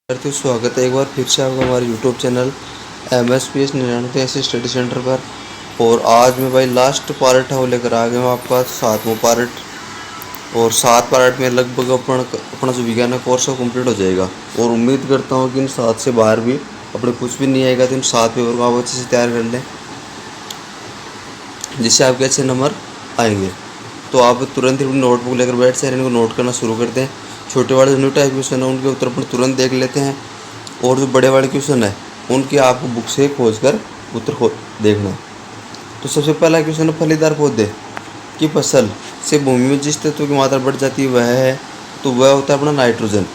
विद्यार्थियों, स्वागत है एक बार फिर से आपका हमारे YouTube channel MSPS 99 study centre पर। और आज मैं भाई लास्ट पार्ट है वो लेकर आ गया हूँ आपका 7वां पार्ट। और 7 पार्ट में लगभग अपना जो विज्ञान का कोर्स है वो कम्प्लीट हो जाएगा। और उम्मीद करता हूँ कि इन 7 से बाहर भी अपने कुछ भी नहीं आएगा तो इन 7 पेपर को आप अच्छे से तैयार कर लें, जिससे आपके अच्छे नंबर आएंगे। तो आप तुरंत ही अपनी नोटबुक लेकर बैठ से इनको नोट करना शुरू कर दें। छोटे वाले जो न्यू टाइप क्वेश्चन है उनके उत्तर अपन तुरंत देख लेते हैं, और जो बड़े वाले क्वेश्चन है उनके आपको बुक से खोज कर उत्तर देखना है। तो सबसे पहला क्वेश्चन है, फलीदार पौधे की फसल से भूमि में जिस तत्व की मात्रा बढ़ जाती है वह है, तो वह होता है अपना नाइट्रोजन।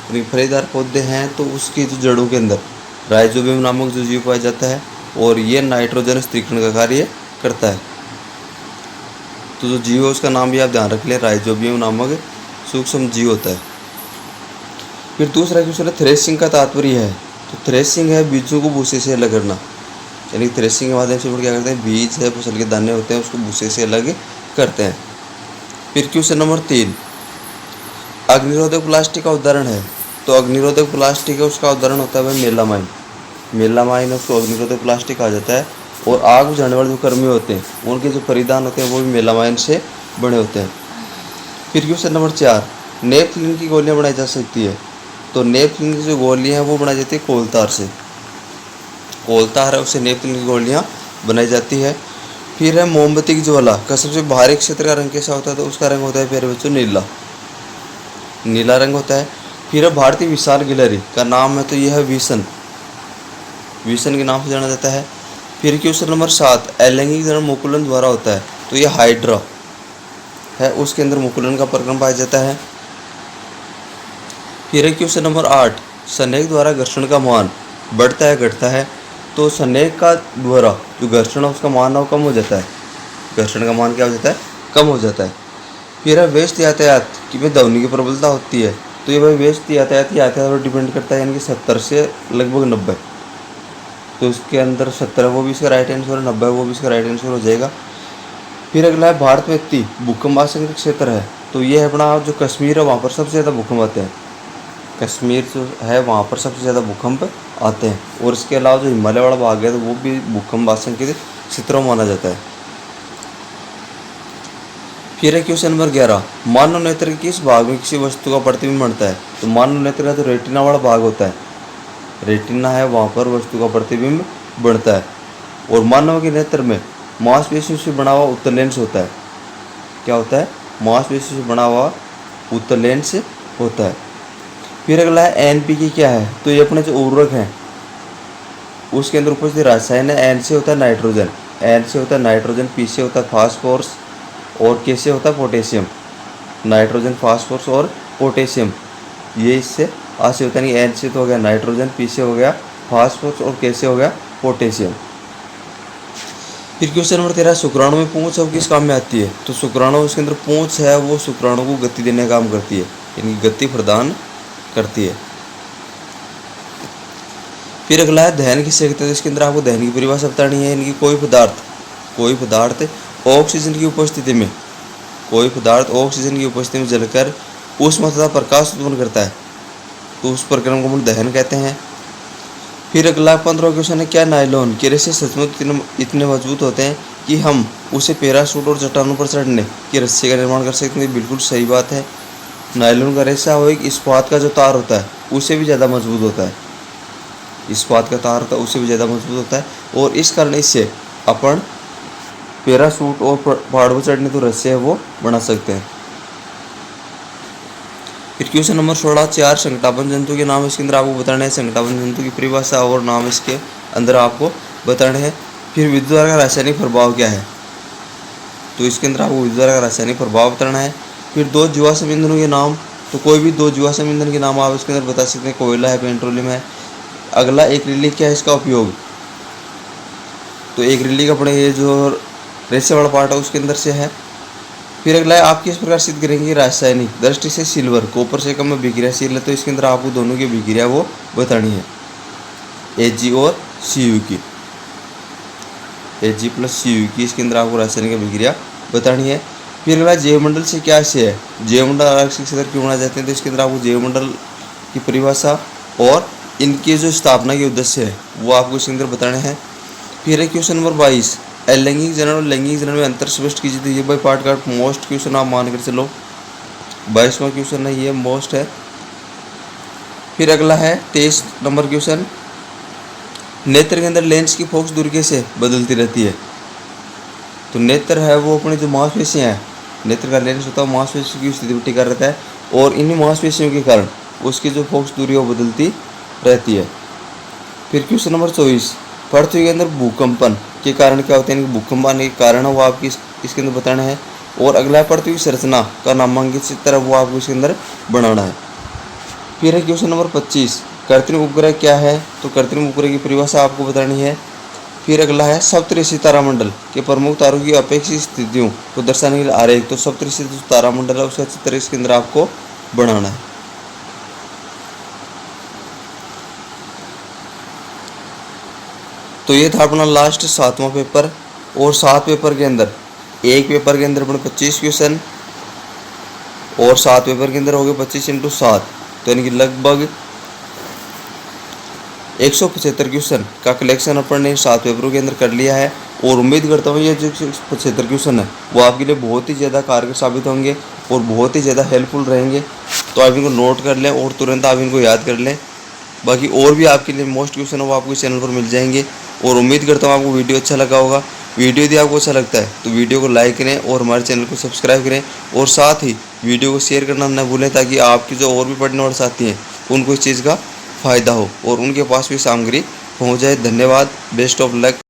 यानी फलीदार पौधे हैं तो उसकी जो जड़ों के अंदर राइजोबियम नामक जो जीव पाया जाता है, और ये नाइट्रोजन स्थिरीकरण का कार्य करता है। तो जो जीव है उसका नाम भी आप ध्यान रख लें, राइजोबियम नामक सूक्ष्म जीव होता है। फिर दूसरा क्वेश्चन है, थ्रेसिंग का तात्पर्य है। तो थ्रेसिंग है बीजों को भूसे से अलग करना, यानी थ्रेसिंग के माध्यम से क्या करते हैं, बीज है फसल के दाने होते हैं उसको भूसे से अलग करते हैं। फिर क्वेश्चन नंबर 3, अग्निरोधक प्लास्टिक का उदाहरण है। तो अग्निरोधक प्लास्टिक है उसका उदाहरण होता है भाई मेलामाइन। मेलामाइन उसको अग्निरोधक प्लास्टिक कहा जाता है। और आग बुझाने वाले जो कर्मी होते हैं उनके जो परिधान होते हैं वो भी मेलामाइन से बने होते हैं। फिर क्वेश्चन नंबर 4, नेपथलीन की गोलियां बनाई जा सकती है। तो नेपथलीन की जो गोलियां हैं वो बनाई जाती है कोलतार से। कोलतार है उससे नेपथलीन की गोलियां बनाई जाती है। फिर है मोमबत्ती की ज्वाला का सबसे बाहरी क्षेत्र का रंग कैसा होता है। तो उसका रंग होता है प्यारे बच्चों नीला, नीला रंग होता है। फिर है भारतीय विशाल गिलहरी का नाम है, तो यह है विसन, विसन के नाम से जाना जाता है। फिर क्वेश्चन नंबर 7, अलैंगिक जनन मुकुलन द्वारा होता है। तो यह हाइड्रा है उसके अंदर मुकुलन का प्रक्रम पाया जाता है। फिर है क्वेश्चन नंबर 8, स्नेक द्वारा घर्षण का मान बढ़ता है घटता है। तो स्नेक का द्वारा जो घर्षण है उसका मान है वो कम हो जाता है, घर्षण का मान क्या हो जाता है, कम हो जाता है। फिर है व्यस्त यातायात की में ध्वनि की प्रबलता होती है। तो ये भाई व्यस्त यातायात पर डिपेंड करता है, यानी कि 70 से लगभग 90। तो इसके अंदर 70 वो भी इसका राइट आंसर है, 90 वो भी इसका राइट आंसर हो जाएगा। फिर अगला है, भारत में इतनी भूकंप आशंका क्षेत्र है। तो ये है अपना जो कश्मीर है वहाँ पर सबसे ज़्यादा भूकंप आते हैं, कश्मीर जो है वहाँ पर सबसे ज़्यादा भूकंप आते हैं। और इसके अलावा जो हिमालय वाला भाग है तो वो भी भूकंप आशंकित क्षेत्रों में माना जाता है। फिर है क्वेश्चन नंबर 11, मानव नेत्र के किस भाग में किसी वस्तु का प्रतिबिंब बनता है। तो मानव नेत्र का जो रेटिना वाला भाग होता है, रेटिना है वहाँ पर वस्तु का प्रतिबिंब बनता है। और मानव के नेत्र में मांसपेशियों से बना हुआ उत्तल लेंस होता है। क्या होता है, मांसपेशियों से बना हुआ उत्तल लेंस होता है। फिर अगला है NPK क्या है। तो ये अपने जो उर्वरक हैं उसके अंदर उपस्थित रसायन है। N से होता है नाइट्रोजन, N से होता है नाइट्रोजन, P से होता है फास्फोरस, और K से होता है पोटेशियम। नाइट्रोजन, फास्फोरस और पोटेशियम ये इससे आ से होता है, नहीं N से तो हो गया नाइट्रोजन, P से हो गया फास्फोरस और K से हो गया पोटेशियम। फिर क्वेश्चन नंबर 13, शुक्राणु में पूंछ अब किस काम में आती है। तो शुक्राणु उसके अंदर पूंछ है वो शुक्राणु को गति देने का काम करती है, यानी गति प्रदान करती है। फिर अगला है दहन किसे कहते हैं। इसके अंदर आपको दहन की परिभाषा बतानी है, इनकी कोई पदार्थ ऑक्सीजन की उपस्थिति में, कोई पदार्थ ऑक्सीजन की उपस्थिति में जलकर ऊष्मा तथा प्रकाश उत्पन्न करता है, तो उस प्रक्रम को हम दहन कहते हैं। फिर अगला 15वां क्वेश्चन है, क्या नायलॉन के रेशे सचमुच इतने मजबूत होते हैं कि हम उसे पैराशूट और चट्टानों पर चढ़ने की रस्सी का निर्माण कर सकते हैं। बिल्कुल सही बात है, नायलॉन का रेशा वो एक इस्पात का जो तार होता है उससे भी ज़्यादा मजबूत होता है, इस्पात का तार होता है उससे भी ज़्यादा मजबूत होता है। और इस कारण इससे अपन पैराशूट और पहाड़ पर चढ़ने तो रस्से है वो बना सकते हैं। फिर क्वेश्चन नंबर 16, 4 संकटापन जंतु के नाम इसके अंदर आपको बताने हैं, संकटापन जंतु की परिभाषा और नाम इसके अंदर आपको बताने हैं। फिर विद्युत धारा का रासायनिक प्रभाव क्या है। तो इसके अंदर आपको विद्युत धारा का रासायनिक प्रभाव बताना है। फिर 2 जीवाश्म ईंधनों के नाम। तो कोई भी 2 जीवाश्म ईंधन के नाम आप इसके अंदर बता सकते हैं, कोयला है, पेट्रोलियम है। अगला एक्रिलिक क्या है इसका उपयोग। तो एक्रिलिक अपने ये जो रेशे वाला पार्ट है उसके अंदर से है। फिर अगला है, आप किस प्रकार सिद्ध करेंगे रासायनिक दृष्टि से सिल्वर कॉपर से कम अभिक्रियाशील है। तो इसके अंदर आपको दोनों की अभिक्रिया वो बतानी है, Ag और Cu की, Ag + Cu की इसके अंदर आपको रासायनिक अभिक्रिया बतानी है। फिर अगला जैवमंडल से क्या से है, जैवमंडल अलग से क्षेत्र क्यों बनाए जाते हैं। तो इसके अंदर आपको जैवमंडल की परिभाषा और इनकी जो स्थापना के उद्देश्य है वो आपको इसके अंदर बताने हैं। फिर है क्वेश्चन नंबर 22, लैंगिक जनन और लैंगिक जनन में अंतर स्पष्ट कीजिए। तो ये बाई पार्ट का मोस्ट क्वेश्चन आप मान कर चलो, 22वां क्वेश्चन है, ये मोस्ट है। फिर अगला है 23 नंबर क्वेश्चन, नेत्र के अंदर लेंस की फोकस दूरी कैसे बदलती रहती है। तो नेत्र है वो अपनी जो मांसपेशियाँ हैं, नेत्र का लेंस होता है मांसपेशियों की स्थिति पर टिका रहता है और इन्हीं मांसपेशियों के कारण उसकी जो फोकस दूरी है वो बदलती रहती है। फिर क्वेश्चन नंबर 24, पृथ्वी के अंदर भूकंपन के कारण क्या होते हैं, भूकंप आने के कारण है वो आपकी इसके अंदर बताना है। और अगला है पृथ्वी की संरचना का नामांकित चित्र वो आपको इसके अंदर बनाना है। फिर है क्वेश्चन नंबर 25, कृत्रिम उपग्रह क्या है। तो कृत्रिम उपग्रह की परिभाषा आपको बतानी है। फिर अगला है सप्तऋषि तारामंडल के प्रमुख तारों की अपेक्षित स्थितियों को दर्शाने के लिए आरेख। तो सप्तऋषि जो तारामंडल है उसका चित्र इसके अंदर आपको बनाना है। तो ये था अपना लास्ट 7वां पेपर। और 7 पेपर के अंदर, एक पेपर के अंदर अपने 25 क्वेश्चन और 7 पेपर के अंदर हो गए 25 × 7, तो यानी कि लगभग 175 क्वेश्चन का कलेक्शन अपन ने 7 पेपरों के अंदर कर लिया है। और उम्मीद करता हूँ ये जो 75 क्वेश्चन है वो आपके लिए बहुत ही ज़्यादा कारगर साबित होंगे और बहुत ही ज़्यादा हेल्पफुल रहेंगे। तो आप इनको नोट कर लें और तुरंत आप इनको याद कर लें। बाकी और भी आपके लिए मोस्ट क्वेश्चन वो आपको इस चैनल पर मिल जाएंगे। और उम्मीद करता हूँ आपको वीडियो अच्छा लगा होगा। वीडियो यदि आपको अच्छा लगता है तो वीडियो को लाइक करें और हमारे चैनल को सब्सक्राइब करें और साथ ही वीडियो को शेयर करना न भूलें, ताकि आपके जो और भी पढ़ने वाले साथी हैं उनको इस चीज़ का फ़ायदा हो और उनके पास भी सामग्री पहुँच जाए। धन्यवाद, बेस्ट ऑफ लक।